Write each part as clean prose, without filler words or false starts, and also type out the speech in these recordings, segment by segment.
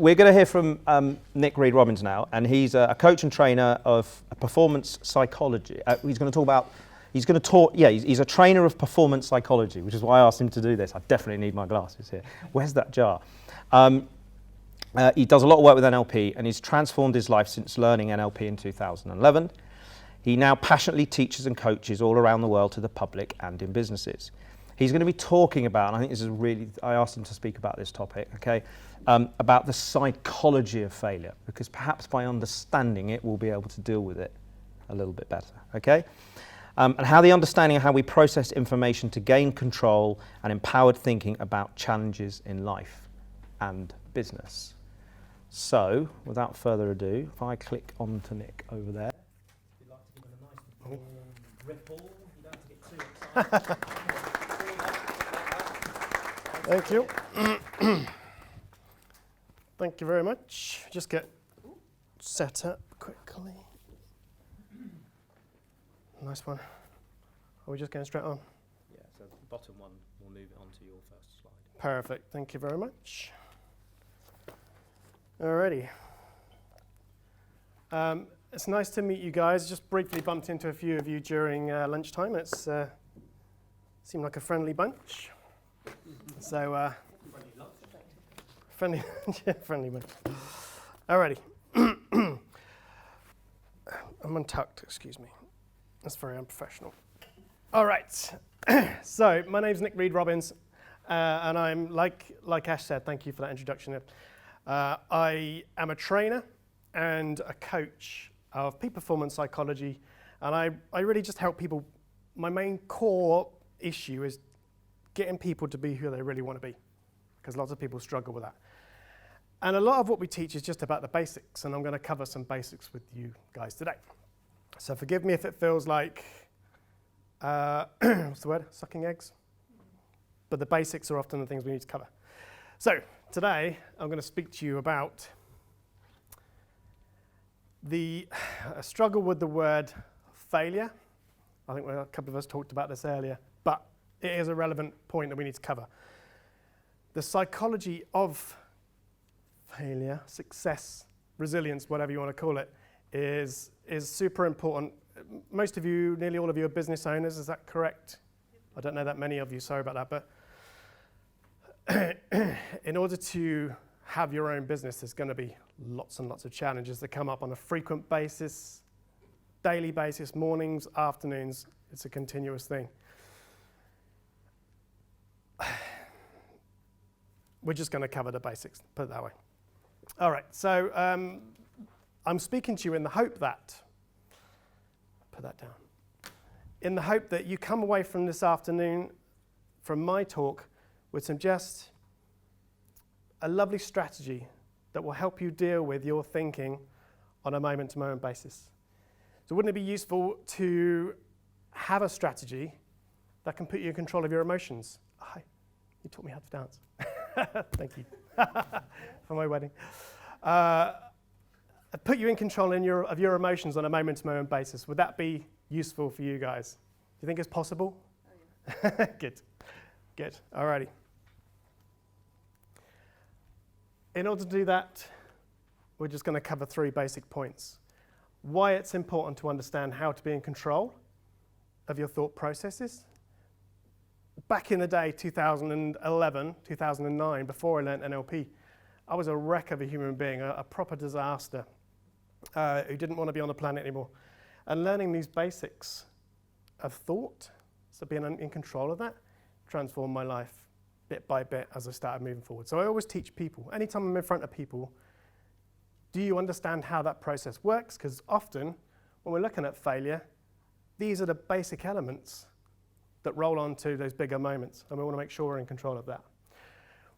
we're going to hear from Nick Reed-Robbins now, and he's a coach and trainer of performance psychology. He's going to talk, he's a trainer of performance psychology, which is why I asked him to do this. I definitely need my glasses here. Where's that jar? He does a lot of work with NLP, and he's transformed his life since learning NLP in 2011. He now passionately teaches and coaches all around the world to the public and in businesses. He's going to be talking about, and I think this is really, I asked him to speak about this topic, okay, about the psychology of failure, because perhaps by understanding it, we'll be able to deal with it a little bit better, okay? And how the understanding of how we process information to gain control and empowered thinking about challenges in life and business. So, without further ado, if I click on to Nick over there. If you'd like to give him a nice warm ripple, you don't have to get too excited. Thank you. Thank you very much. Just get set up quickly. Nice one. Are we just going straight on? Yeah, so the bottom one, we'll move it on to your first slide. Perfect. Thank you very much. Alrighty. It's nice to meet you guys. Just briefly bumped into a few of you during lunchtime. It's seemed like a friendly bunch. So, friendly bunch. Alrighty. I'm untucked, excuse me. That's very unprofessional. All right. So, my name's Nick Reed-Robbins, and I'm, like Ash said, thank you for that introduction. I am a trainer and a coach of peak performance psychology, and I really just help people. My main core issue is getting people to be who they really want to be, because lots of people struggle with that. And a lot of what we teach is just about the basics, and I'm going to cover some basics with you guys today. So forgive me if it feels like, what's the word, sucking eggs? But the basics are often the things we need to cover. So today, I'm going to speak to you about the struggle with the word failure. I think a couple of us talked about this earlier, but it is a relevant point that we need to cover. The psychology of failure, success, resilience, whatever you want to call it, is super important. Most of you, nearly all of you, are business owners. Is that correct? I don't know that many of you. Sorry about that. But in order to have your own business, there's going to be lots and lots of challenges that come up on a frequent basis, daily basis, mornings, afternoons. It's a continuous thing. We're just going to cover the basics, put it that way. All right, so I'm speaking to you in the hope that, put that down, in the hope that you come away from this afternoon, from my talk, with just a lovely strategy that will help you deal with your thinking on a moment-to-moment basis. So wouldn't it be useful to have a strategy that can put you in control of your emotions? Hi, you taught me how to dance. Thank you for my wedding. Put you in control of your emotions on a moment-to-moment basis. Would that be useful for you guys? Do you think it's possible? Oh, yeah. Good. All righty. In order to do that, we're just going to cover 3 basic points. Why it's important to understand how to be in control of your thought processes. Back in the day, 2011, 2009, before I learned NLP, I was a wreck of a human being, a proper disaster, who didn't want to be on the planet anymore. And learning these basics of thought, so being in control of that, transformed my life bit by bit as I started moving forward. So I always teach people, anytime I'm in front of people, do you understand how that process works? Because often, when we're looking at failure, these are the basic elements that roll on to those bigger moments, and we want to make sure we're in control of that.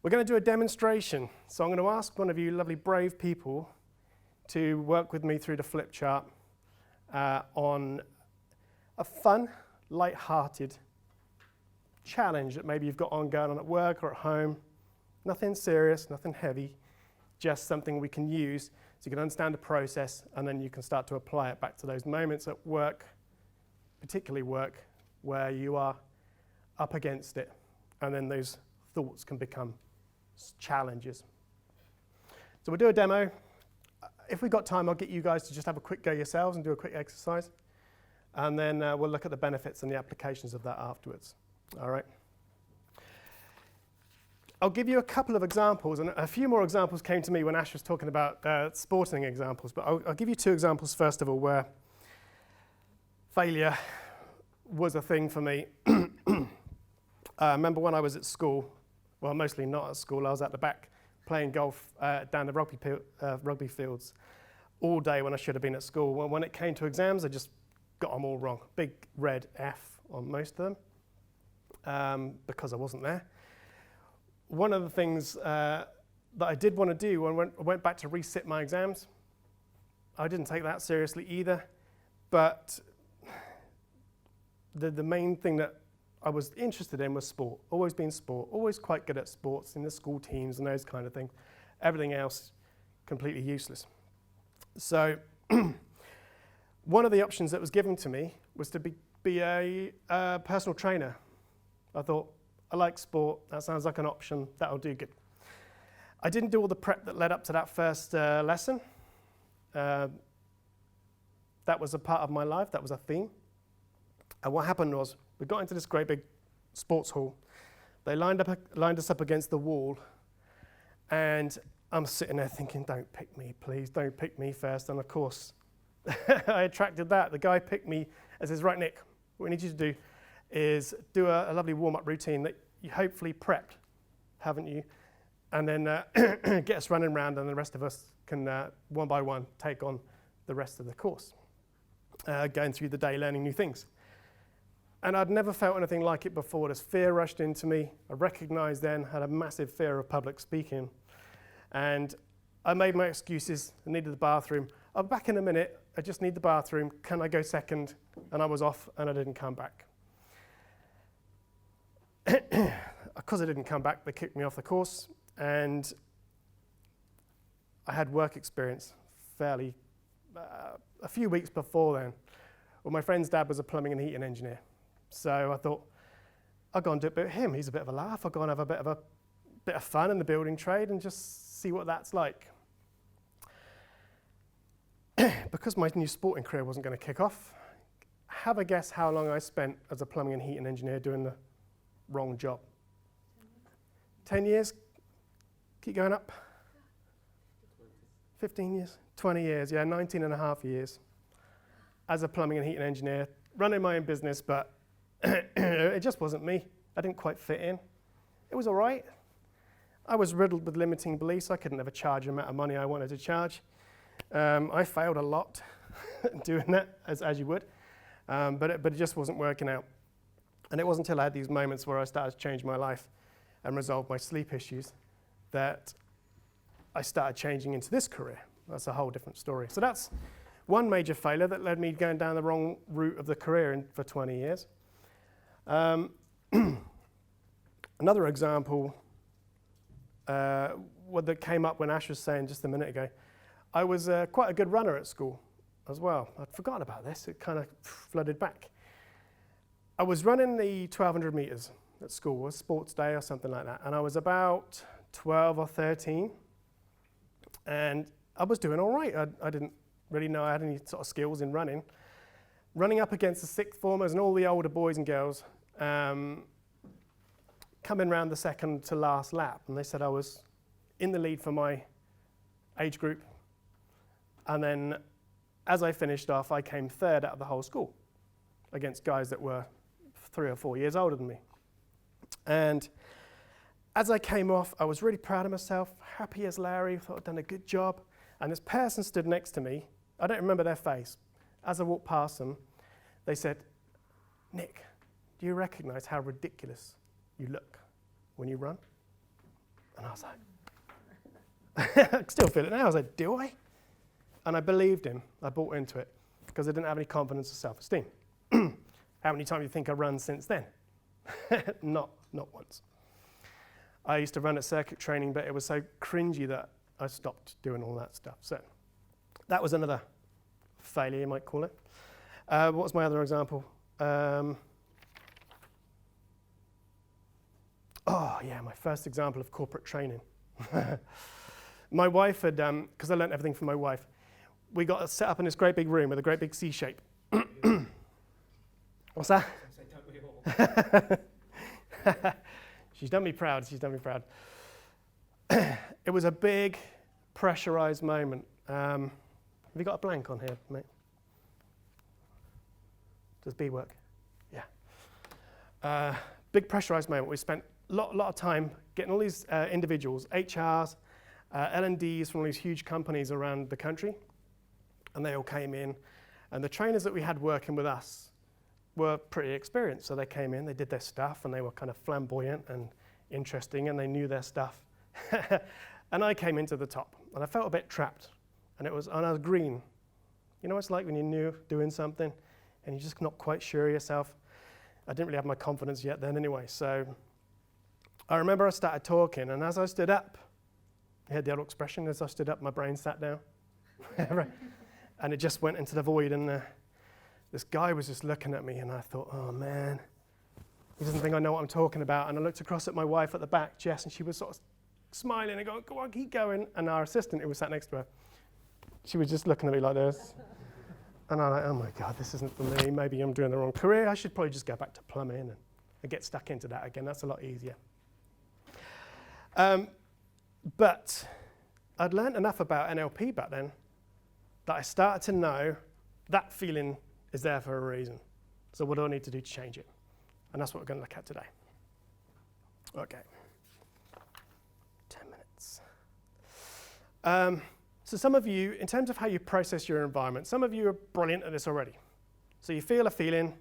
We're going to do a demonstration, so I'm going to ask one of you lovely brave people to work with me through the flip chart on a fun, light-hearted challenge that maybe you've got ongoing on at work or at home. Nothing serious, nothing heavy, just something we can use so you can understand the process, and then you can start to apply it back to those moments at work, particularly work, where you are up against it, and then those thoughts can become challenges. So we'll do a demo. If we've got time, I'll get you guys to just have a quick go yourselves and do a quick exercise. And then we'll look at the benefits and the applications of that afterwards. All right. I'll give you a couple of examples, and a few more examples came to me when Ash was talking about sporting examples, but I'll give you two examples first of all where failure was a thing for me. I remember when I was at school, well, mostly not at school, I was at the back playing golf down the rugby fields all day when I should have been at school. Well, when it came to exams, I just got them all wrong. Big red F on most of them because I wasn't there. One of the things that I did want to do when I went back to resit my exams, I didn't take that seriously either, but the main thing that I was interested in was sport. Always been sport, always quite good at sports in the school teams and those kind of things. Everything else, completely useless. So one of the options that was given to me was to be a personal trainer. I thought, I like sport, that sounds like an option, that'll do good. I didn't do all the prep that led up to that first lesson. That was a part of my life, that was a theme. And what happened was, we got into this great big sports hall. They lined us up against the wall, and I'm sitting there thinking, don't pick me, please, don't pick me first. And of course, I attracted that. The guy picked me and says, right, Nick, what we need you to do is do a lovely warm-up routine that you hopefully prepped, haven't you? And then get us running around, and the rest of us can, one by one, take on the rest of the course, going through the day, learning new things. And I'd never felt anything like it before. This fear rushed into me. I recognized then, had a massive fear of public speaking. And I made my excuses. I needed the bathroom. I'll be back in a minute. I just need the bathroom. Can I go second? And I was off, and I didn't come back. Because I didn't come back, they kicked me off the course. And I had work experience fairly, a few weeks before then. Well, my friend's dad was a plumbing and heating engineer. So I thought, I'll go and do a bit with him. He's a bit of a laugh. I'll go and have a bit of fun in the building trade and just see what that's like. Because my new sporting career wasn't going to kick off, have a guess how long I spent as a plumbing and heating engineer doing the wrong job. 10 years? Keep going up. 15 years? 20 years, yeah, 19 and a half years as a plumbing and heating engineer, running my own business, but it just wasn't me. I didn't quite fit in. It was all right. I was riddled with limiting beliefs. I couldn't ever charge the amount of money I wanted to charge. I failed a lot doing that, as you would, but it just wasn't working out. And it wasn't until I had these moments where I started to change my life and resolve my sleep issues that I started changing into this career. That's a whole different story. So that's one major failure that led me going down the wrong route of the career for 20 years. Another example that came up when Ash was saying just a minute ago, I was quite a good runner at school as well. I'd forgotten about this. It kind of flooded back. I was running the 1,200 meters at school, it was sports day or something like that, and I was about 12 or 13, and I was doing all right. I didn't really know I had any sort of skills in running. Running up against the sixth formers and all the older boys and girls, coming round the second to last lap, and they said I was in the lead for my age group. And then as I finished off, I came third out of the whole school against guys that were 3 or 4 years older than me. And as I came off, I was really proud of myself, happy as Larry, thought I'd done a good job. And this person stood next to me. I don't remember their face. As I walked past them, they said, Nick, do you recognize how ridiculous you look when you run? And I was like, I can still feel it now. I was like, do I? And I believed him. I bought into it because I didn't have any confidence or self-esteem. How many times do you think I've run since then? Not once. I used to run at circuit training, but it was so cringy that I stopped doing all that stuff. So that was another failure, you might call it. What was my other example? Oh yeah, my first example of corporate training. My wife had, because I learnt everything from my wife, we got set up in this great big room with a great big C shape. What's that? She's done me proud. She's done me proud. It was a big, pressurized moment. Have you got a blank on here, mate? Does B work? Yeah. Big pressurized moment. We spent a lot of time getting all these individuals, HRs, L&Ds from all these huge companies around the country, and they all came in. And the trainers that we had working with us were pretty experienced. So they came in, they did their stuff, and they were kind of flamboyant and interesting, and they knew their stuff. And I came into the top, and I felt a bit trapped. And I was green. You know what it's like when you're new doing something, and you're just not quite sure of yourself? I didn't really have my confidence yet then anyway. So I remember I started talking, and as I stood up, you heard the old expression, as I stood up, my brain sat down. And it just went into the void, and this guy was just looking at me, and I thought, oh man, he doesn't think I know what I'm talking about. And I looked across at my wife at the back, Jess, and she was sort of smiling and going, go on, keep going. And our assistant, who was sat next to her, she was just looking at me like this. And I'm like, oh my God, this isn't for me. Maybe I'm doing the wrong career. I should probably just go back to plumbing and get stuck into that again. That's a lot easier. But I'd learned enough about NLP back then that I started to know that feeling is there for a reason. So what do I need to do to change it? And that's what we're going to look at today. Okay. 10 minutes. So some of you, in terms of how you process your environment, some of you are brilliant at this already. So you feel a feeling,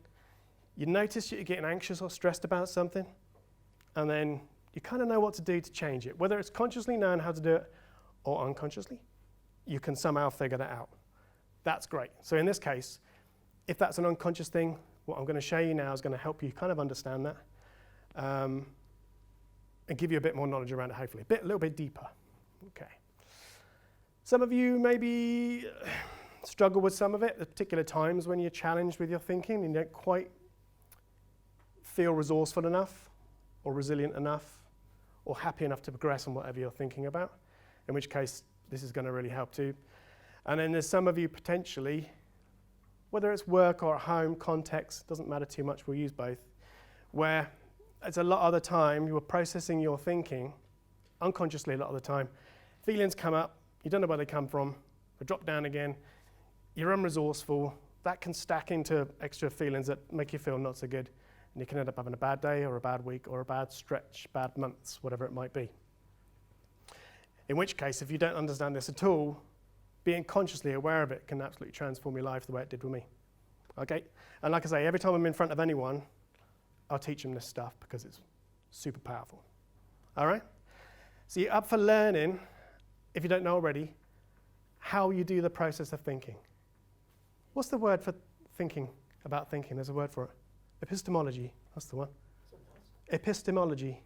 you notice you're getting anxious or stressed about something, and then you kind of know what to do to change it. Whether it's consciously knowing how to do it or unconsciously, you can somehow figure that out. That's great. So in this case, if that's an unconscious thing, what I'm going to show you now is going to help you kind of understand that and give you a bit more knowledge around it, hopefully. A little bit deeper. Okay. Some of you maybe struggle with some of it at particular times when you're challenged with your thinking and you don't quite feel resourceful enough or resilient enough or happy enough to progress on whatever you're thinking about, in which case this is going to really help too. And then there's some of you potentially, whether it's work or at home, context, doesn't matter too much, we'll use both, where it's a lot of the time you are processing your thinking unconsciously a lot of the time. Feelings come up, you don't know where they come from, they drop down again, you're unresourceful, that can stack into extra feelings that make you feel not so good, and you can end up having a bad day or a bad week or a bad stretch, bad months, whatever it might be. In which case, if you don't understand this at all, being consciously aware of it can absolutely transform your life the way it did with me. Okay? And like I say, every time I'm in front of anyone, I'll teach them this stuff because it's super powerful. All right? So you're up for learning, if you don't know already, how you do the process of thinking. What's the word for thinking about thinking? There's a word for it. Epistemology. That's the one. Epistemology.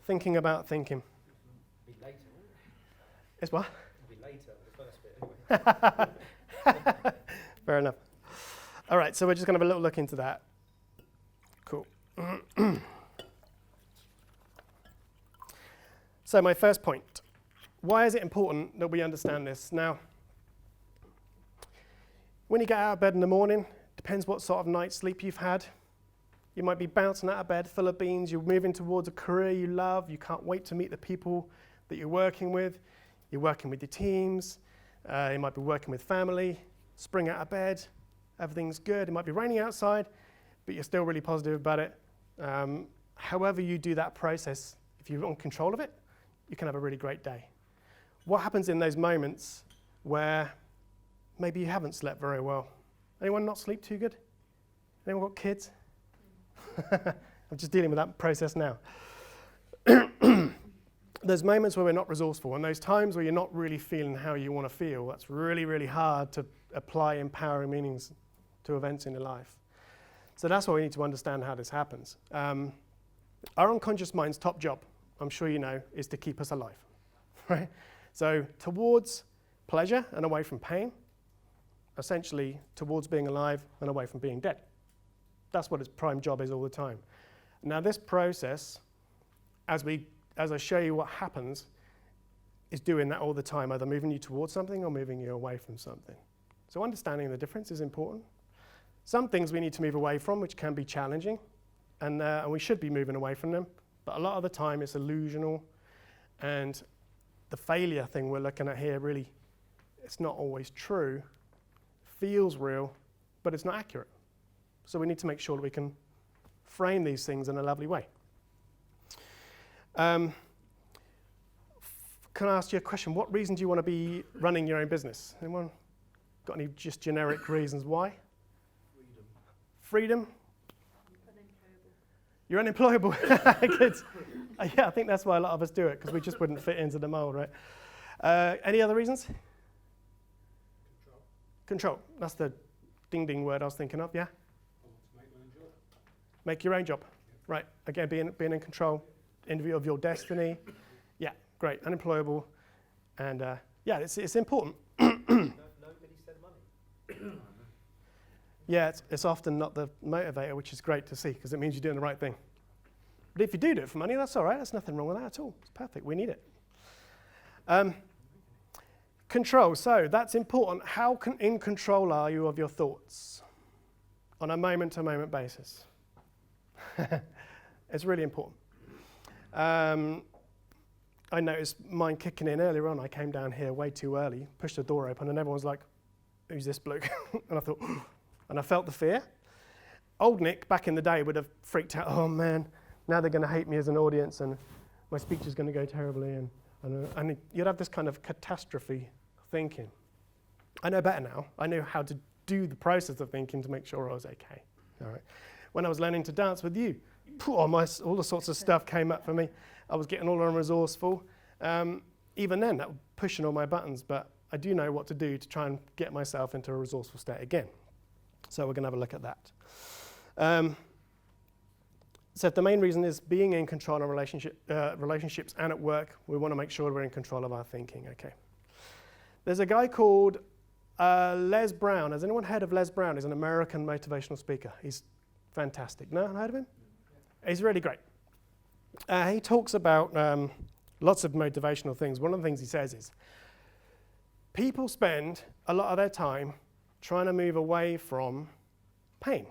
Thinking about thinking. Be later. It's what? It'll be later, the first bit anyway. Fair enough. All right, so we're just going to have a little look into that. Cool. So my first point. Why is it important that we understand this? Now, when you get out of bed in the morning, depends what sort of night's sleep you've had. You might be bouncing out of bed full of beans. You're moving towards a career you love. You can't wait to meet the people that you're working with. You're working with your teams. You might be working with family. Spring out of bed. Everything's good. It might be raining outside, but you're still really positive about it. However you do that process, if you're in control of it, you can have a really great day. What happens in those moments where maybe you haven't slept very well? Anyone not sleep too good? Anyone got kids? I'm just dealing with that process now. There's moments where we're not resourceful, and those times where you're not really feeling how you want to feel, that's really, really hard to apply empowering meanings to events in your life. So that's why we need to understand how this happens. Our unconscious mind's top job, I'm sure you know, is to keep us alive, right? So towards pleasure and away from pain, essentially towards being alive and away from being dead. That's what its prime job is all the time. Now this process, as I show you what happens, is doing that all the time, either moving you towards something or moving you away from something. So understanding the difference is important. Some things we need to move away from, which can be challenging, and we should be moving away from them, but a lot of the time it's illusional, and the failure thing we're looking at here really, it's not always true, feels real, but it's not accurate. So we need to make sure that we can frame these things in a lovely way. Can I ask you a question? What reason do you want to be running your own business? Anyone got any just generic reasons why? Freedom? You're unemployable. Good. Yeah, I think that's why a lot of us do it, because we just wouldn't fit into the mold, right? Any other reasons? Control. That's the ding-ding word I was thinking of, yeah? Make your own job. Right. Again, being in control of your destiny. Yeah, great. Unemployable. And yeah, it's important. Nobody said money. Yeah, it's often not the motivator, which is great to see, because it means you're doing the right thing. But if you do it for money, that's all right. There's nothing wrong with that at all. It's perfect. We need it. Control. So that's important. How in control are you of your thoughts on a moment-to-moment basis? It's really important. I noticed mine kicking in earlier on. I came down here way too early, pushed the door open, and everyone's like, who's this bloke? And I thought, and I felt the fear. Old Nick, back in the day, would have freaked out, oh man, now they're going to hate me as an audience, and my speech is going to go terribly, and you'd have this kind of catastrophe thinking. I know better now. I knew how to do the process of thinking to make sure I was okay. All right. When I was learning to dance with you, all the sorts of stuff came up for me. I was getting all unresourceful. Even then, that was pushing all my buttons, but I do know what to do to try and get myself into a resourceful state again. So we're going to have a look at that. So the main reason is being in control of relationships and at work. We want to make sure we're in control of our thinking. Okay. There's a guy called Les Brown. Has anyone heard of Les Brown? He's an American motivational speaker. He's fantastic. No, heard of him? He's really great. He talks about lots of motivational things. One of the things he says is, people spend a lot of their time trying to move away from pain.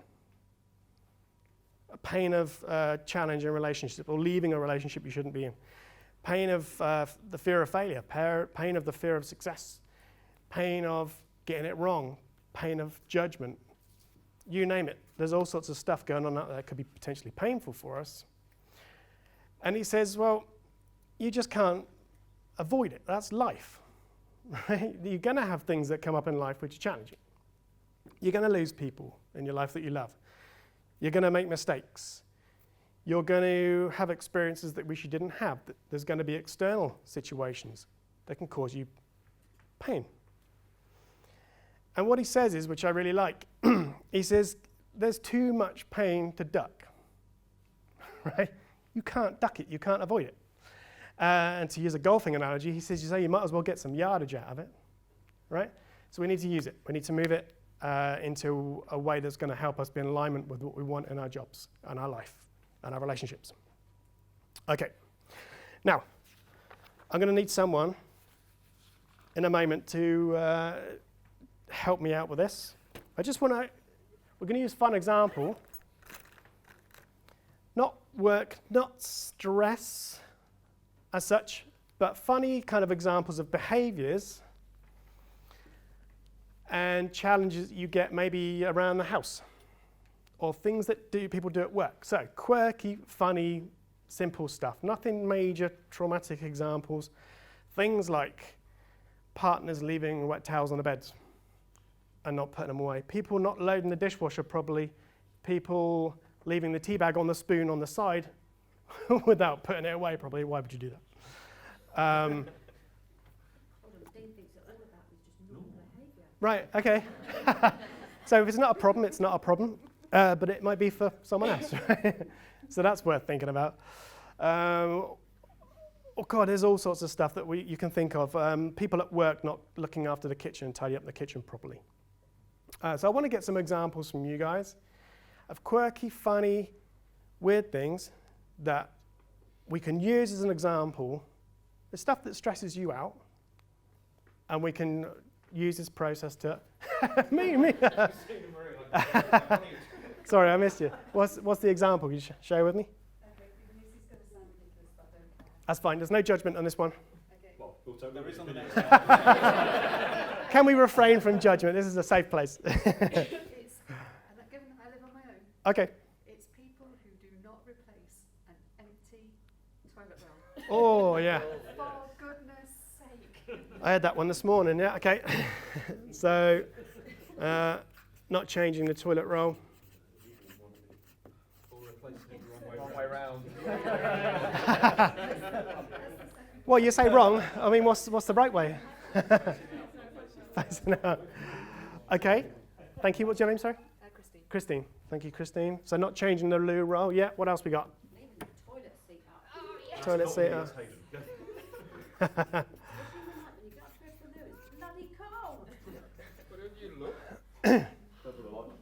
A pain of challenge in a relationship, or leaving a relationship you shouldn't be in. Pain of the fear of failure, pain of the fear of success, pain of getting it wrong, pain of judgment. You name it. There's all sorts of stuff going on out there that could be potentially painful for us. And he says, well, you just can't avoid it. That's life. Right? You're going to have things that come up in life which are challenging. You're going to lose people in your life that you love. You're going to make mistakes. You're going to have experiences that wish you didn't have. There's going to be external situations that can cause you pain. And what he says is, which I really like, he says, there's too much pain to duck. Right? You can't duck it. You can't avoid it. And to use a golfing analogy, he says, you might as well get some yardage out of it. Right? So we need to use it. We need to move it into a way that's going to help us be in alignment with what we want in our jobs and our life and our relationships. Okay. Now, I'm going to need someone in a moment to help me out with this. We're going to use a fun example. Not work, not stress as such, but funny kind of examples of behaviors and challenges you get maybe around the house, or things that people do at work. So quirky, funny, simple stuff. Nothing major, traumatic examples. Things like partners leaving wet towels on the beds and not putting them away. People not loading the dishwasher properly. People leaving the tea bag on the spoon on the side without putting it away properly. Why would you do that? Right, okay. So if it's not a problem, it's not a problem. But it might be for someone else. Right? So that's worth thinking about. Oh God, there's all sorts of stuff that you can think of. People at work not looking after the kitchen and tidy up the kitchen properly. So I want to get some examples from you guys of quirky, funny, weird things that we can use as an example the stuff that stresses you out, and we can use this process to me. Sorry, I missed you. What's the example? Can you share with me? Okay, this is going to sound ridiculous, but I don't care. That's fine. There's no judgment on this one. Okay. Well, we'll talk There about is it. on the next Can we refrain from judgment? This is a safe place. It's, and given that I live on my own, Okay. it's people who do not replace an empty toilet roll. Oh, yeah. For goodness sake. I had that one this morning. Yeah, okay. So, not changing the toilet roll. Or replacing it the wrong way round. Well, you say wrong. I mean, what's the right way? Facing out. Okay. Thank you. What's your name, sorry? Christine. Christine. Thank you, Christine. So not changing the loo roll. Yeah. What else we got? Leaving the toilet seat up. Toilet seat. When you get up to go for the loo, it's bloody cold.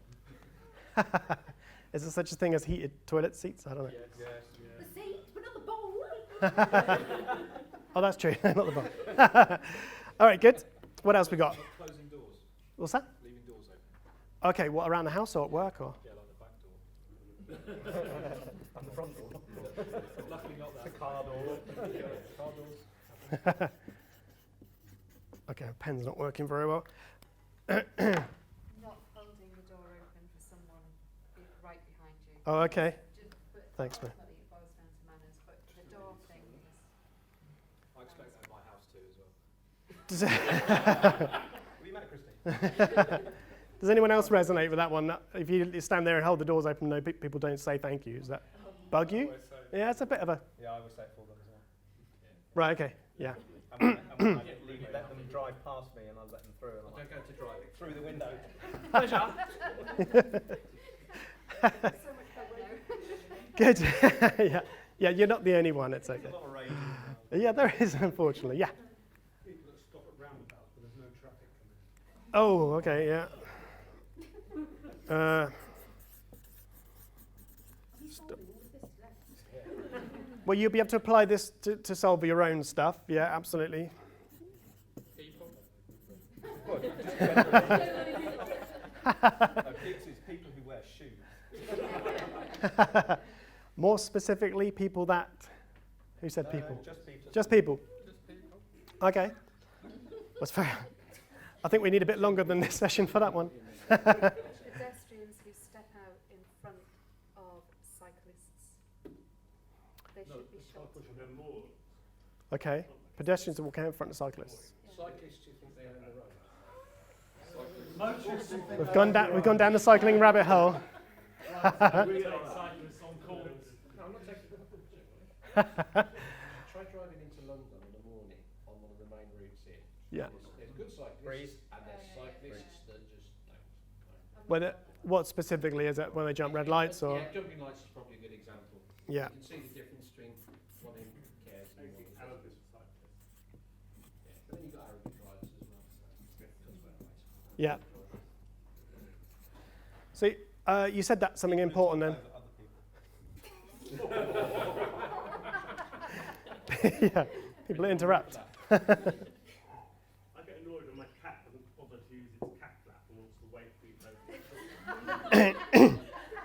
Is there such a thing as heated toilet seats? I don't know. The seat, but not the bowl. Oh, that's true. Not the bowl. All right, good. What else we got? Closing doors. What's that? Leaving doors open. Okay, what, around the house or at work or? Yeah, like the back door. And the front door. Luckily not that. The car door. Car doors. Okay, pen's not working very well. Not holding the door open for someone right behind you. Oh, okay. But Thanks, man. ultimately it boils down to manners, but the door thing is... I expect that in my house too as well. Does, We met Christine. does anyone else resonate with that one? If you stand there and hold the doors open, no, people don't say thank you. Does that bug you? Yeah, it's a bit of a... Yeah, I always say it for them as well. Right, okay, yeah. And when I let them drive past me and I let them through, and I'm Don't like, go to driving. through the window. So much better now. Good. Yeah, yeah. You're not the only one. It's okay. A lot of rage. Yeah, there is, unfortunately. Yeah. People that stop at roundabouts, but there's no traffic coming. Oh, okay. Yeah. Well, you'll be able to apply this to solve your own stuff. Yeah, absolutely. People. It's people who wear shoes. More specifically, people that... Who said people? Just people. Just people. Just people. Okay. That's fair. I think we need a bit longer than this session for that one. Pedestrians who step out in front of cyclists. They should be shot. Okay. Pedestrians that walk out in front of cyclists. Cyclists, do you think they own the road? We've gone down the cycling rabbit hole. No, I'm not taking Try driving into London in the morning on one of the main routes in. Yeah. There's good cyclists Breeze. and there's cyclists that just What specifically is it? When they jump red lights or? Yeah, jumping lights is probably a good example. Yeah. You can see the difference between one in cares and one in yeah. But then you've got arrogant drivers as well. So Yeah. So you said that something important then. Yeah. People interrupt. I get annoyed when my cat doesn't bother to use its cat flap and wants to wait for you to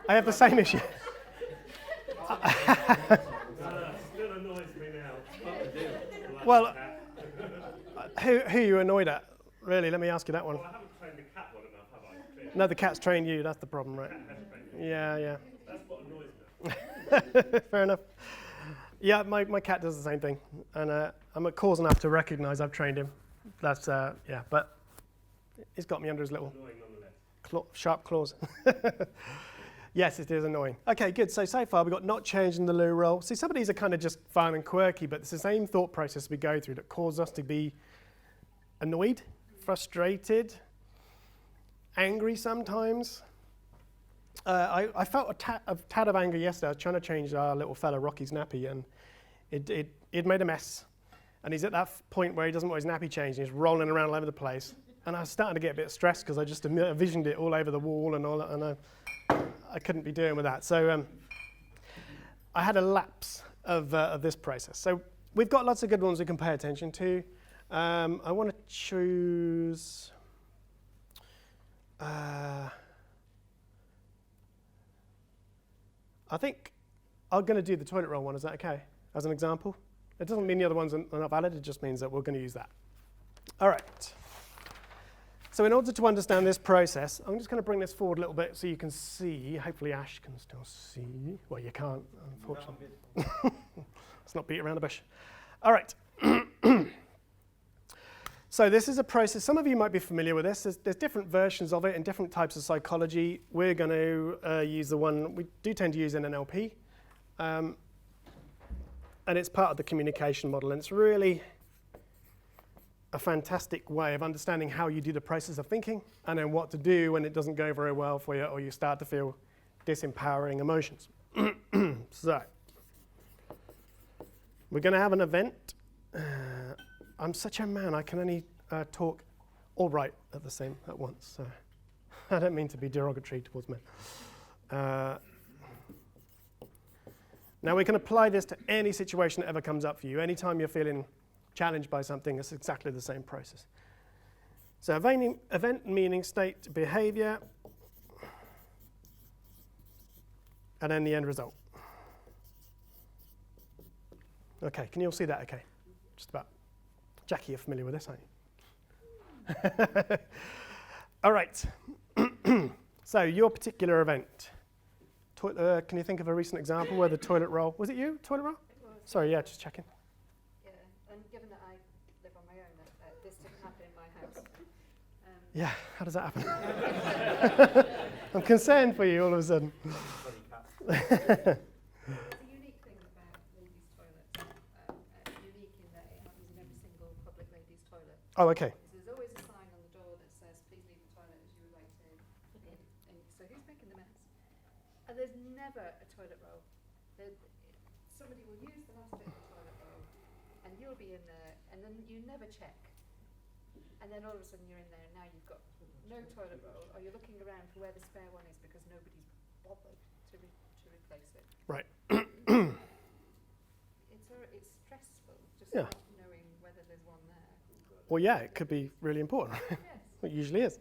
I have the same issue. still annoys me now. Well, who are you annoyed at? Really, let me ask you that one. Well, I haven't trained the cat well enough, have I? Clearly. No, the cat's trained you. That's the problem, right? The cat has trained me. Yeah, yeah. That's what annoys me. Fair enough. Yeah, my cat does the same thing, and I'm at cause enough to recognise I've trained him. That's yeah, but he's got me under his little Annoying nonetheless. sharp claws. Yes, it is annoying. Okay, good. So far we've got not changing the loo roll. See, some of these are kind of just fun and quirky, but it's the same thought process we go through that causes us to be annoyed, frustrated, angry sometimes. I felt a tad of anger yesterday. I was trying to change our little fella Rocky's nappy, and it made a mess. And he's at that point where he doesn't want his nappy changed, and he's rolling around all over the place. And I was starting to get a bit stressed because I just envisioned it all over the wall and all that, and I couldn't be doing with that. So I had a lapse of this process. So we've got lots of good ones we can pay attention to. I want to choose. I think I'm going to do the toilet roll one. Is that okay? As an example. It doesn't mean the other ones are not valid. It just means that we're going to use that. All right. So in order to understand this process, I'm just going to bring this forward a little bit so you can see. Hopefully Ash can still see. Well, you can't, unfortunately. Let's not beat around the bush. All right. So this is a process. Some of you might be familiar with this. There's different versions of it in different types of psychology. We're going to use the one we do tend to use in NLP. And it's part of the communication model. And it's really a fantastic way of understanding how you do the process of thinking and then what to do when it doesn't go very well for you or you start to feel disempowering emotions. So, we're going to have an event. I'm such a man, I can only talk or write at once. So I don't mean to be derogatory towards men. Now we can apply this to any situation that ever comes up for you. Anytime you're feeling challenged by something, it's exactly the same process. So event meaning state behavior, and then the end result. Okay, can you all see that okay? Just about. Jackie, you're familiar with this, aren't you? All right. So your particular event. Can you think of a recent example where the toilet roll, was it you, toilet roll? It was. Sorry, yeah, just checking. Yeah, and given that I live on my own, this didn't happen in my house. Yeah, how does that happen? I'm concerned for you all of a sudden. It's a unique thing about ladies' toilets. Unique in that it happens in every single public ladies' toilet. Oh, okay. So there's always a sign on the door that says, please leave the toilet as you would like to. And so who's making the mess? And there's never a toilet roll. Somebody will use the last bit of the toilet roll, and you'll be in there, and then you never check. And then all of a sudden you're in there, and now you've got no toilet roll, or you're looking around for where the spare one is because nobody's bothered to replace it. Right. It's stressful, just Yeah. not knowing whether there's one there. Well, yeah, it could be really important. Yes. It usually is.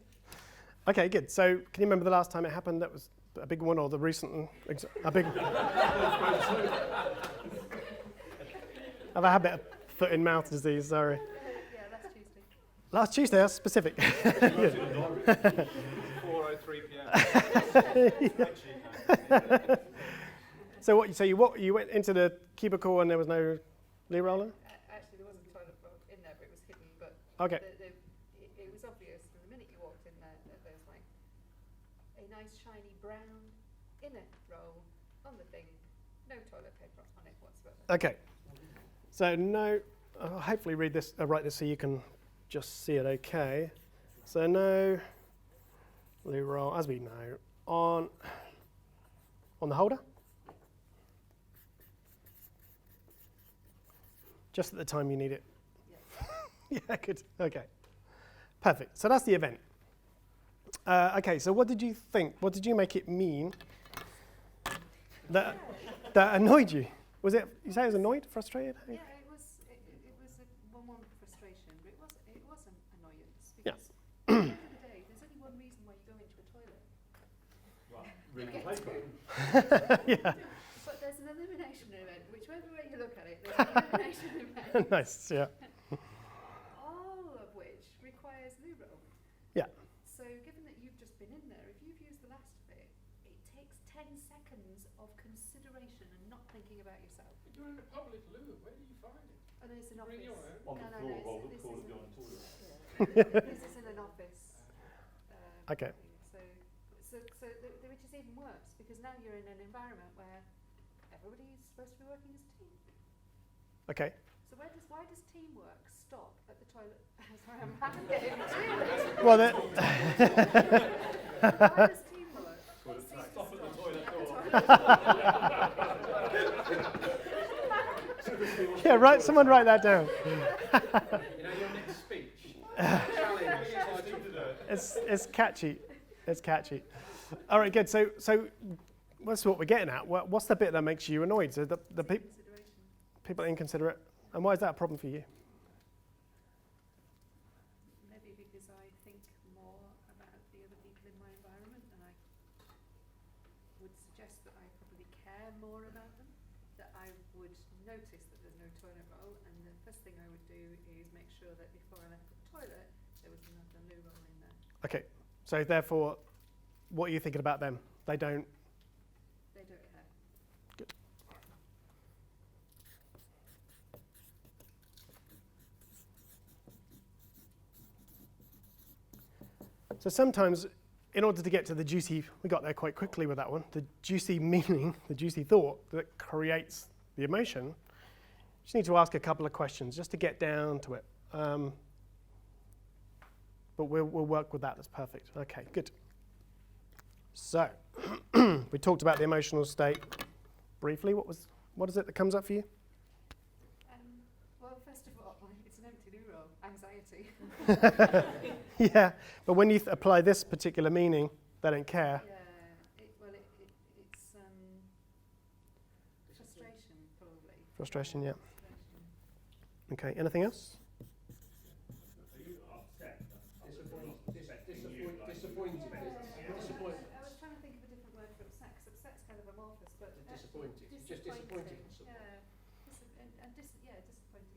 Okay, good. So can you remember the last time it happened? That was a big one, or the recent, a big... Have a habit of foot in mouth disease, sorry. Yeah, that's Tuesday. Last Tuesday, that's specific. 4:03 p.m. So you went into the cubicle and there was no loo roller? Actually, there wasn't a toilet roll in there, but it was hidden. But Okay. it was obvious from the minute you walked in there that there was like a nice shiny brown inner roll on the thing, no toilet paper on it whatsoever. Okay. So no, I'll hopefully write this so you can just see it okay. So no loo roll, as we know, on the holder. Just at the time you need it. Yes. Yeah, good. Okay. Perfect. So that's the event. Okay, so what did you think? What did you make it mean that annoyed you? Was it, you say it was annoyed, frustrated? Yeah, it was a one frustration, but it wasn't annoyance Yeah. because at the end of the day, there's only one reason why you go into a toilet. Well, really Get paper. Yeah. But there's an elimination event, whichever way you look at it, there's an elimination event. Nice, yeah. All of which requires loo roll. Yeah. So given that you've just been in there, if you've used the last of it, it takes 10 seconds of consideration and not thinking about yourself. You're in a public loo. Where do you find it? And it's an Bring office. your own. On the No, floor, no, this this is is on the toilet. this is in an office. Okay. Thing. Which is even worse because now you're in an environment where everybody's supposed to be working as a team. Okay. So why does teamwork stop at the toilet? Sorry, I'm getting into it. Well, Why does teamwork Stop at the toilet door. yeah, right. Someone write that down. You know, your next speech. Challenge. It's catchy. It's catchy. All right, good. So that's what we're getting at. What's the bit that makes you annoyed? So the Consideration. people inconsiderate. And why is that a problem for you? Maybe because I think more about the other people in my environment, and I would suggest that I probably care more about them, that I would notice that there's no toilet roll, and the first thing I would do is make sure that before I left the toilet, there was another loo roll in there. Okay, so therefore, what are you thinking about them? They don't. They don't care. Good. So sometimes, in order to get to the juicy, we got there quite quickly with that one, the juicy meaning, the juicy thought that creates the emotion, you just need to ask a couple of questions just to get down to it. But we'll work with that, that's perfect. Okay, good. So, we talked about the emotional state briefly. What is it that comes up for you? Well, first of all, it's an empty loo roll, anxiety. Yeah, but when you apply this particular meaning, they don't care. Yeah, it's frustration, probably. Frustration, yeah. Okay, anything else? Are you upset? Disappointed. I was trying to think of a different word for upset, because upset's kind of amorphous, but Disappointed. Just disappointed in someone. Yeah, disappointing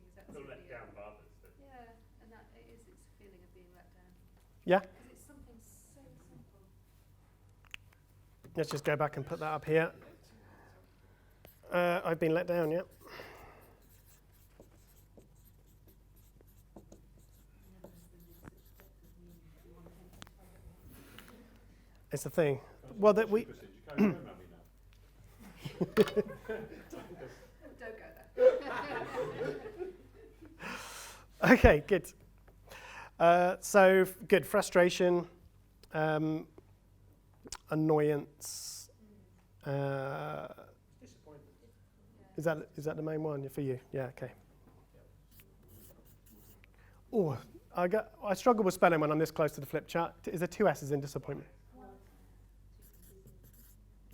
is Feel absolutely. let down by others. Yeah, and that it's a feeling of being let down. Yeah? Because it's something so simple. Let's just go back and put that up here. I've been let down, yeah. It's the thing. Well, that we. Don't go there. Okay, good. So good. Frustration, annoyance. Disappointed. Is that the main one for you? Yeah. Okay. Oh, I struggle with spelling when I'm this close to the flip chart. Is there 2 S's in disappointment?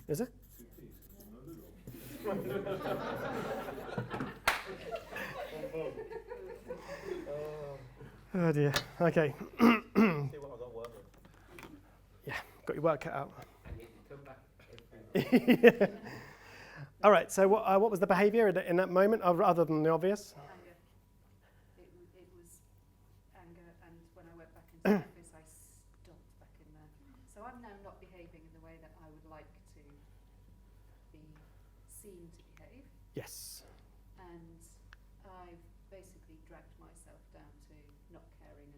Is it? Oh dear. Okay. See what I've got working. Yeah, got your work cut out. And yet you come back. All right. So what was the behaviour in that moment, other than the obvious? Anger. It was anger, and when I went back into the office, I stomped back in there. So I'm now not behaving in the way that I would like to be seen to behave, Yes. and I've basically dragged myself down to not caring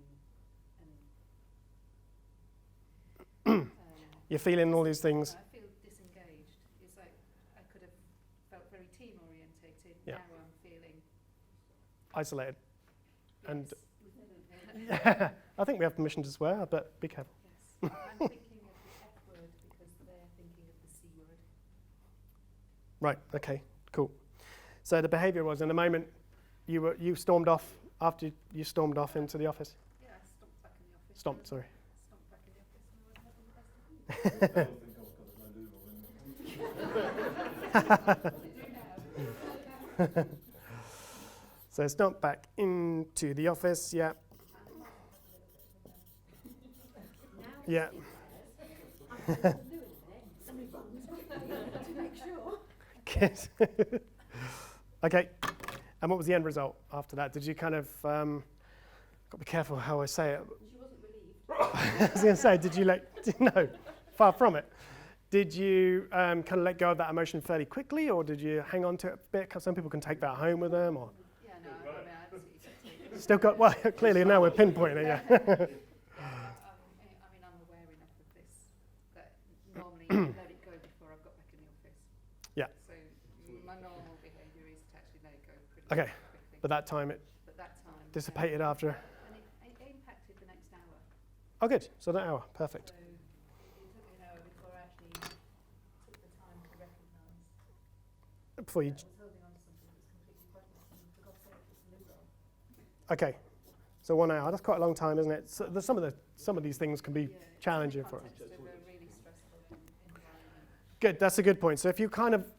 and You're feeling all these things. I feel disengaged. It's like I could have felt very team orientated. Yeah. Now I'm feeling Isolated. And yes. I think we have permission to swear, but be careful. Yes. I'm thinking of the F word because they're thinking of the C word. Right. Okay. Cool. So the behaviour was in the moment you stormed off after you stormed off into the office. Yeah, I stomped back in the office. Stomped. Sorry. Stomped back in the office and I wasn't having the best of it. So stomped back into the office. Yeah. Yeah. Good. Okay. And what was the end result after that? Did you kind of got to be careful how I say it. She wasn't relieved. I was going to say, did you no, far from it. Did you kind of let go of that emotion fairly quickly, or did you hang on to it a bit? 'Cause some people can take that home with them, or Yeah, no, I mean, I absolutely take it. still got. Well, clearly now we're pinpointing it. Yeah. I mean, I'm aware enough of this that normally I let it go before I've got back in the office. Yeah. So my normal behaviour is to actually let it go pretty Okay. quickly. But that time it But that time dissipated after. and it impacted the next hour. Oh, good. So that hour, perfect. So it took me an hour before I actually took the time to recognise Before you. that I was holding on to something that was completely pointless, and for God's sake, it's a loo roll. Okay. So 1 hour. That's quite a long time, isn't it? So there's some of these things can be Yeah, it's challenging in the for us. context of a really stressful environment. Good. That's a good point. So if you're kind of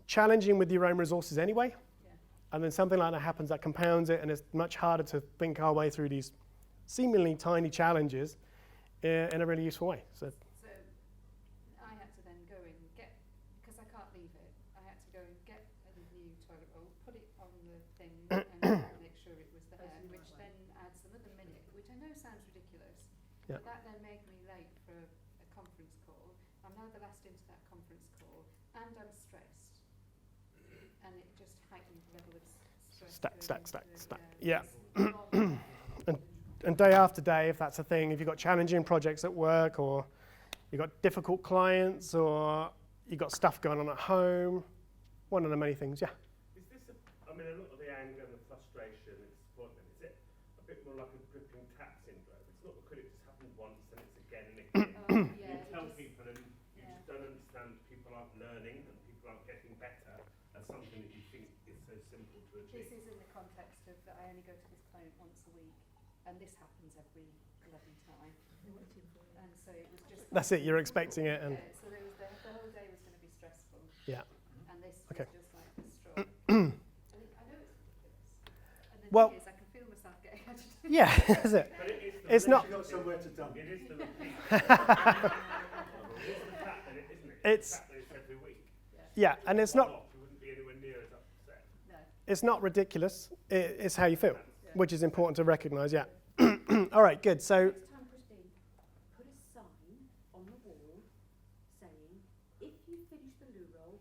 challenging with your own resources anyway, Yeah. And then something like that happens that compounds it, and it's much harder to think our way through these seemingly tiny challenges in a really useful way. So So I had to then go and get, because I can't leave it, I had to go and get a new toilet roll, put it on the thing and make sure it was there, which then adds another minute, which I know sounds ridiculous, Yeah. but that then made me late for a conference call. I'm now the last into that conference call, and I'm stressed, and it just heightened the level of stress. Stack. Yeah. And day after day, if that's a thing, if you've got challenging projects at work, or you've got difficult clients, or you've got stuff going on at home, one of the many things, yeah. Is this, a lot of the anger and the frustration and disappointment, is it a bit more like a dripping tap syndrome? It's not because it just happened once and it's again and again. You tell people and you just don't understand people aren't learning and people aren't getting better at something that you think is so simple to achieve. This is in the context of that I only go to this client once a week, and this happens every bloody time. And so it was just. That's it, you're expecting it. And yeah, so there was the whole day was going to be stressful. yeah. And this Okay. was just like the straw. I know it's ridiculous. And the Well- thing is, I can feel myself getting agitated. Yeah, that's it. But it is the It's not- You've got somewhere to dump. It is the repeat. It is the fact that it isn't it? It's- The fact that it's every week. Yeah, and it's not, You wouldn't be anywhere near as upset. No. it's not ridiculous, it's how you feel, which is important to recognise, yeah. All right, good. So, Next time, Christine, put a sign on the wall saying, if you finish the loo roll,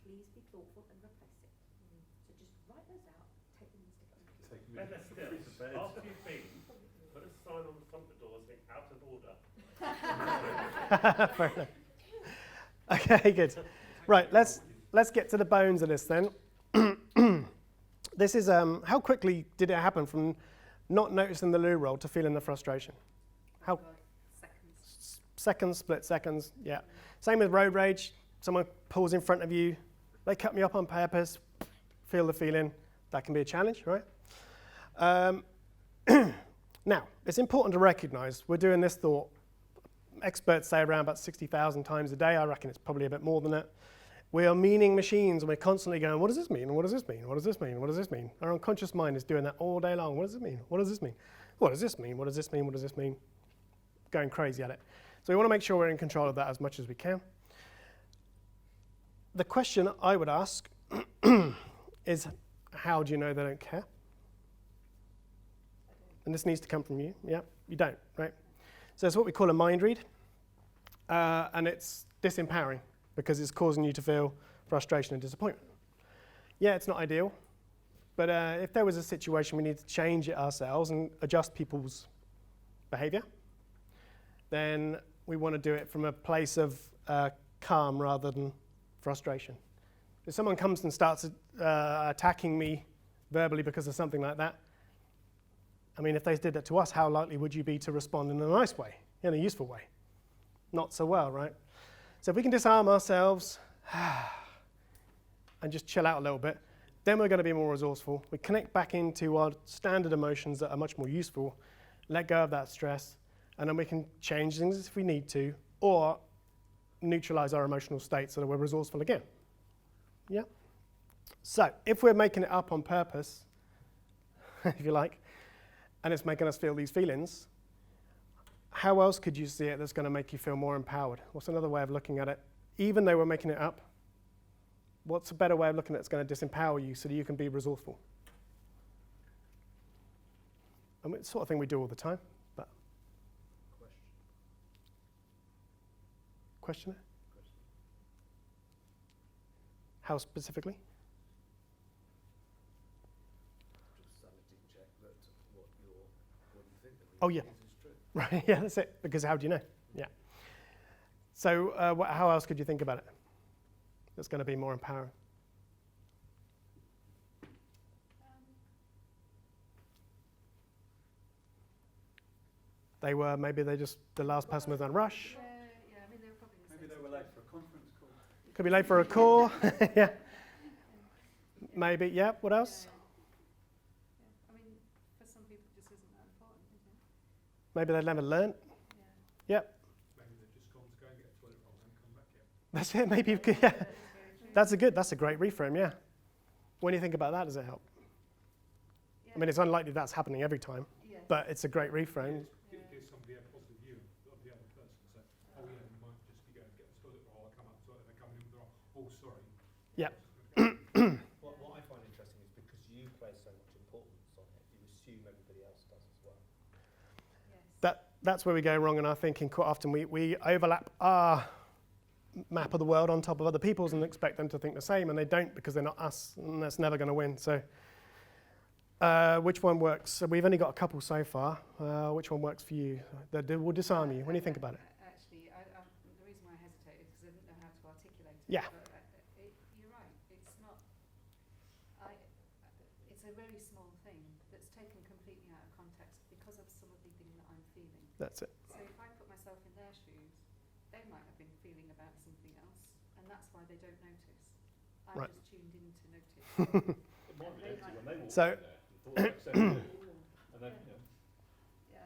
please be thoughtful and replace it. So just write those out, take them and stick them. Better still, after you've been, put a sign on the front of the door saying out of order. fair enough. Okay, good. Right, let's get to the bones of this then. This is, how quickly did it happen from not noticing the loo roll to feeling the frustration? How? Seconds. Seconds, split seconds, yeah. Same with road rage. Someone pulls in front of you, they cut me up on purpose, feel the feeling. That can be a challenge, right? Now, it's important to recognise we're doing this thought. Experts say around about 60,000 times a day. I reckon it's probably a bit more than that. We are meaning machines, and we're constantly going, what does this mean? What does this mean? What does this mean? What does this mean? Our unconscious mind is doing that all day long. What does it mean? What does this mean? What does this mean? What does this mean? What does this mean? Going crazy at it. So we want to make sure we're in control of that as much as we can. The question I would ask is, how do you know they don't care? And this needs to come from you. Yeah, you don't, right? So it's what we call a mind read, and it's disempowering because it's causing you to feel frustration and disappointment. Yeah, it's not ideal, but if there was a situation we need to change it ourselves and adjust people's behavior, then we want to do it from a place of calm rather than frustration. If someone comes and starts attacking me verbally because of something like that, I mean, if they did that to us, how likely would you be to respond in a nice way, in a useful way? Not so well, right? So if we can disarm ourselves and just chill out a little bit, then we're going to be more resourceful. We connect back into our standard emotions that are much more useful, let go of that stress, and then we can change things if we need to, or neutralize our emotional state so that we're resourceful again. Yeah? So if we're making it up on purpose, if you like, and it's making us feel these feelings, how else could you see it that's going to make you feel more empowered? What's another way of looking at it? Even though we're making it up, what's a better way of looking at it that's going to disempower you so that you can be resourceful? I mean, it's the sort of thing we do all the time, but... Question? How specifically? Oh, yeah. Right, yeah, that's it. Because how do you know? Yeah. So how else could you think about it that's going to be more empowering? Maybe the last person was on rush. Yeah, I mean, they were probably in the Maybe same they were late situation. for a conference call. Could be late for a call. Yeah. Maybe, yeah. What else? Yeah. I mean, for some people, it just isn't that important, is it? Maybe they never learnt. Yeah. Yep. Maybe they've just gone to go and get a toilet roll and haven't come back yet. That's it. Maybe you could, yeah. That's a great reframe, yeah. When you think about that, does it help? mean, it's unlikely that's happening every time, Yes. but it's a great reframe. Give somebody a positive view of the other person. So, oh yeah, you might just get the toilet roll, I come up to it, and they come in with the roll. Oh, sorry. Yeah. What I find interesting is because you place so much importance on it, you assume everybody else does as well. Yes. That's where we go wrong in our thinking. Quite often we overlap our map of the world on top of other people's and expect them to think the same, and they don't because they're not us, and that's never going to win. So which one works? So we've only got a couple so far. Which one works for you? That will disarm you when you think about it. Actually, the reason why I hesitated is because I didn't know how to articulate it. Yeah. But you're right. It's not. It's a very small thing that's taken completely out of context because of something that I'm feeling. That's it. So if I put myself in their shoes, they might have been feeling about something else, and that's why they don't notice. I Right. just tuned in to notice. It might be empty when they walk So- in there. You thought that said it. And then, Yeah.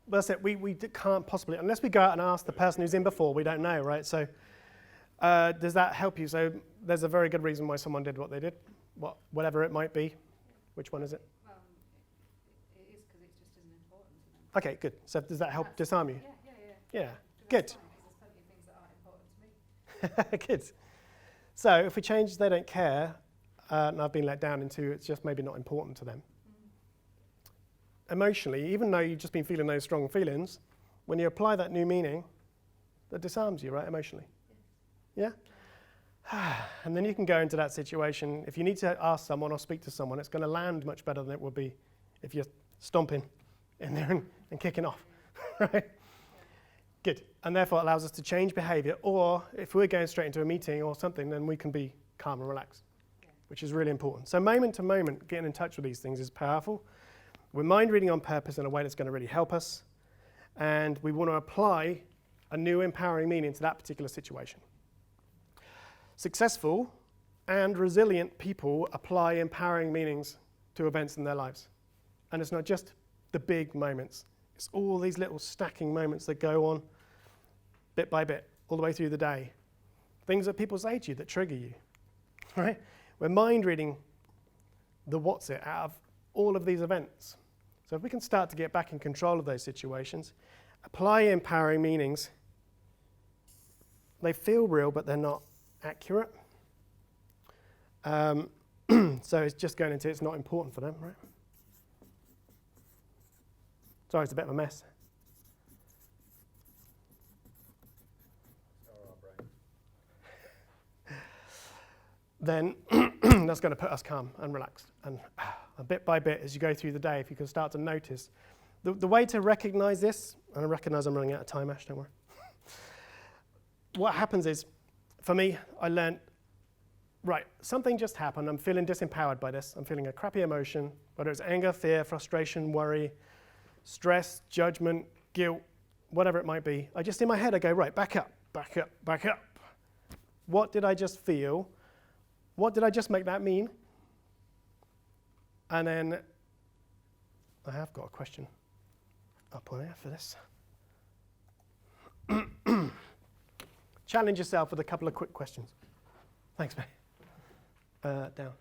That's it. We can't possibly, unless we go out and ask the person who's in before, we don't know, right? So does that help you? So there's a very good reason why someone did what they did, whatever it might be. Which one is it? Well, it is because it just isn't important to them. Okay, good. So does that help disarm you? Yeah. Yeah, But good. that's fine, 'cause there's plenty of things that aren't important to me. Good. So if we change they don't care, and I've been let down into it's just maybe not important to them. Emotionally, even though you've just been feeling those strong feelings, when you apply that new meaning, that disarms you, right, emotionally? Yeah? And then you can go into that situation. If you need to ask someone or speak to someone, it's going to land much better than it would be if you're stomping in there and kicking off, right? Good. And therefore it allows us to change behavior, or if we're going straight into a meeting or something, then we can be calm and relaxed, which is really important. So moment to moment, getting in touch with these things is powerful. We're mind reading on purpose in a way that's going to really help us, and we want to apply a new empowering meaning to that particular situation. Successful and resilient people apply empowering meanings to events in their lives. And it's not just the big moments. It's all these little stacking moments that go on bit by bit, all the way through the day. Things that people say to you that trigger you, right? We're mind reading the what's it out of all of these events. So if we can start to get back in control of those situations, apply empowering meanings, they feel real, but they're not accurate. So it's just going into it's not important for them, right? Sorry, it's a bit of a mess. Then that's going to put us calm and relaxed. And bit by bit, as you go through the day, if you can start to notice. The way to recognize this, and I recognize I'm running out of time, Ash, don't worry. What happens is, for me, I learned, right, something just happened. I'm feeling disempowered by this. I'm feeling a crappy emotion, whether it's anger, fear, frustration, worry, stress, judgment, guilt, whatever it might be. I just, in my head, I go, right, back up, back up, back up. What did I just feel? What did I just make that mean? And then I have got a question up on here for this. Challenge yourself with a couple of quick questions. Thanks, mate. Down.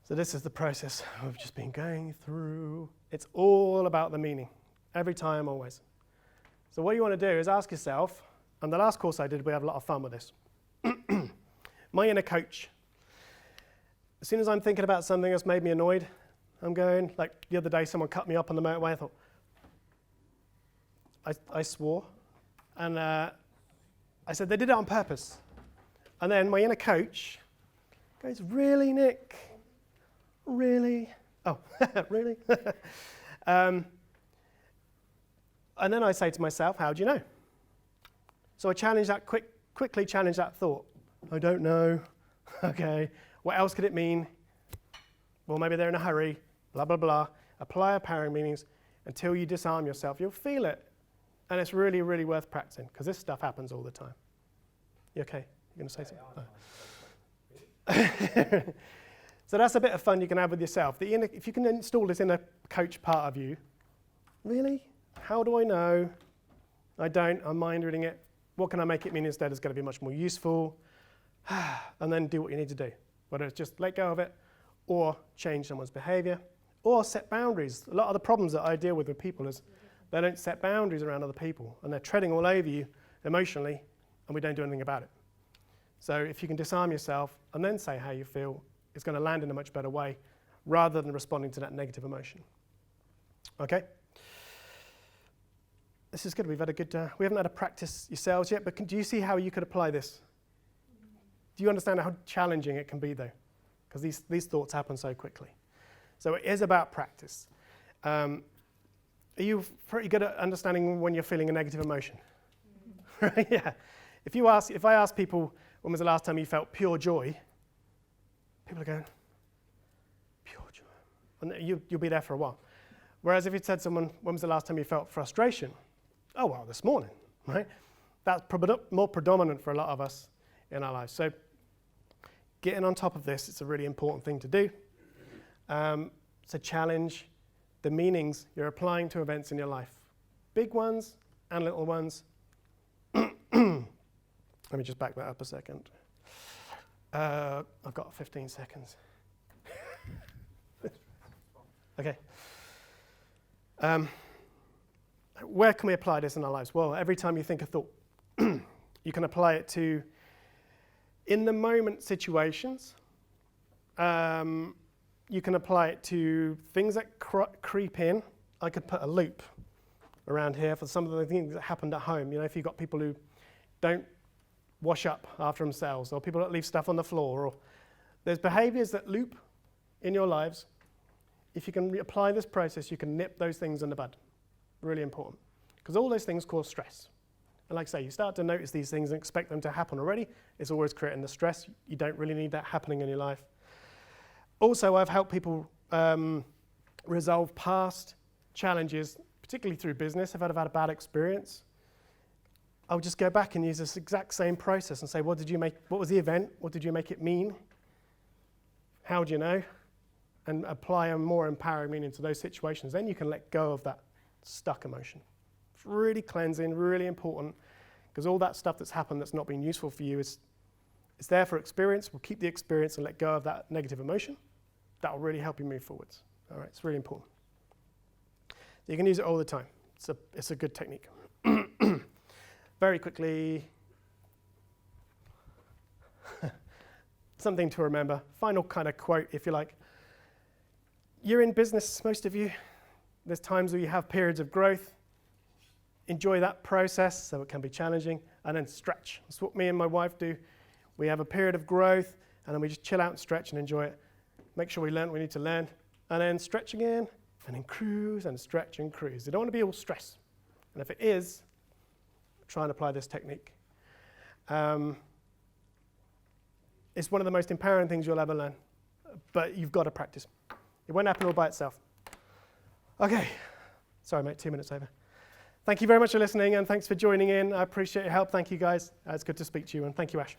So this is the process we've just been going through. It's all about the meaning, every time, always. So what you want to do is ask yourself, and the last course I did, we have a lot of fun with this. My inner coach. As soon as I'm thinking about something that's made me annoyed, I'm going, like the other day someone cut me up on the motorway, I thought, I swore, and I said, they did it on purpose. And then my inner coach goes, really, Nick? Really? Oh, really? And then I say to myself, how do you know? So I challenge that, quickly challenge that thought. I don't know. Okay, what else could it mean? Well, maybe they're in a hurry, blah, blah, blah. Apply empowering meanings until you disarm yourself. You'll feel it. And it's really, really worth practicing, because this stuff happens all the time. You okay? You're going to say something? Oh. So that's a bit of fun you can have with yourself. If you can install this inner coach part of you, really? How do I know? I don't. I'm mind reading it. What can I make it mean instead is going to be much more useful. And then do what you need to do. Whether it's just let go of it, or change someone's behavior, or set boundaries. A lot of the problems that I deal with people is they don't set boundaries around other people, and they're treading all over you emotionally, and we don't do anything about it. So if you can disarm yourself and then say how you feel, it's going to land in a much better way rather than responding to that negative emotion. Okay? This is good. We've had a good, we haven't had a practice yourselves yet, but do you see how you could apply this? Do you understand how challenging it can be, though? Because these thoughts happen so quickly. So it is about practice. Are you pretty good at understanding when you're feeling a negative emotion? Yeah. If I ask people, when was the last time you felt pure joy? People are going, pure joy. And you'll be there for a while. Whereas if you said to someone, when was the last time you felt frustration? Oh, well, this morning, right? That's more predominant for a lot of us in our lives. So getting on top of this, it's a really important thing to do. It's a challenge the meanings you're applying to events in your life. Big ones and little ones. Let me just back that up a second. I've got 15 seconds. Okay. Where can we apply this in our lives? Well, every time you think a thought, you can apply it to in-the-moment situations. You can apply it to things that creep in. I could put a loop around here for some of the things that happened at home. You know, if you've got people who don't wash up after themselves, or people that leave stuff on the floor, or there's behaviors that loop in your lives. If you can apply this process, you can nip those things in the bud. Really important. Because all those things cause stress. And like I say, you start to notice these things and expect them to happen already. It's always creating the stress. You don't really need that happening in your life. Also, I've helped people resolve past challenges, particularly through business. If I've had a bad experience, I'll just go back and use this exact same process and say, what was the event? What did you make it mean? How do you know? And apply a more empowering meaning to those situations. Then you can let go of that stuck emotion. It's really cleansing, really important, because all that stuff that's happened that's not been useful for you is there for experience. We'll keep the experience and let go of that negative emotion. That will really help you move forwards. All right, it's really important. You can use it all the time. It's a good technique. Very quickly, something to remember. Final kind of quote, if you like. You're in business, most of you. There's times where you have periods of growth. Enjoy that process, so it can be challenging, and then stretch. That's what me and my wife do. We have a period of growth, and then we just chill out and stretch and enjoy it. Make sure we learn what we need to learn, and then stretch again, and then cruise and stretch and cruise. You don't want to be all stress. And if it is, try and apply this technique. It's one of the most empowering things you'll ever learn, but you've got to practice. It won't happen all by itself. Okay. Sorry, mate, 2 minutes over. Thank you very much for listening, and thanks for joining in. I appreciate your help. Thank you, guys. It's good to speak to you, and thank you, Ash.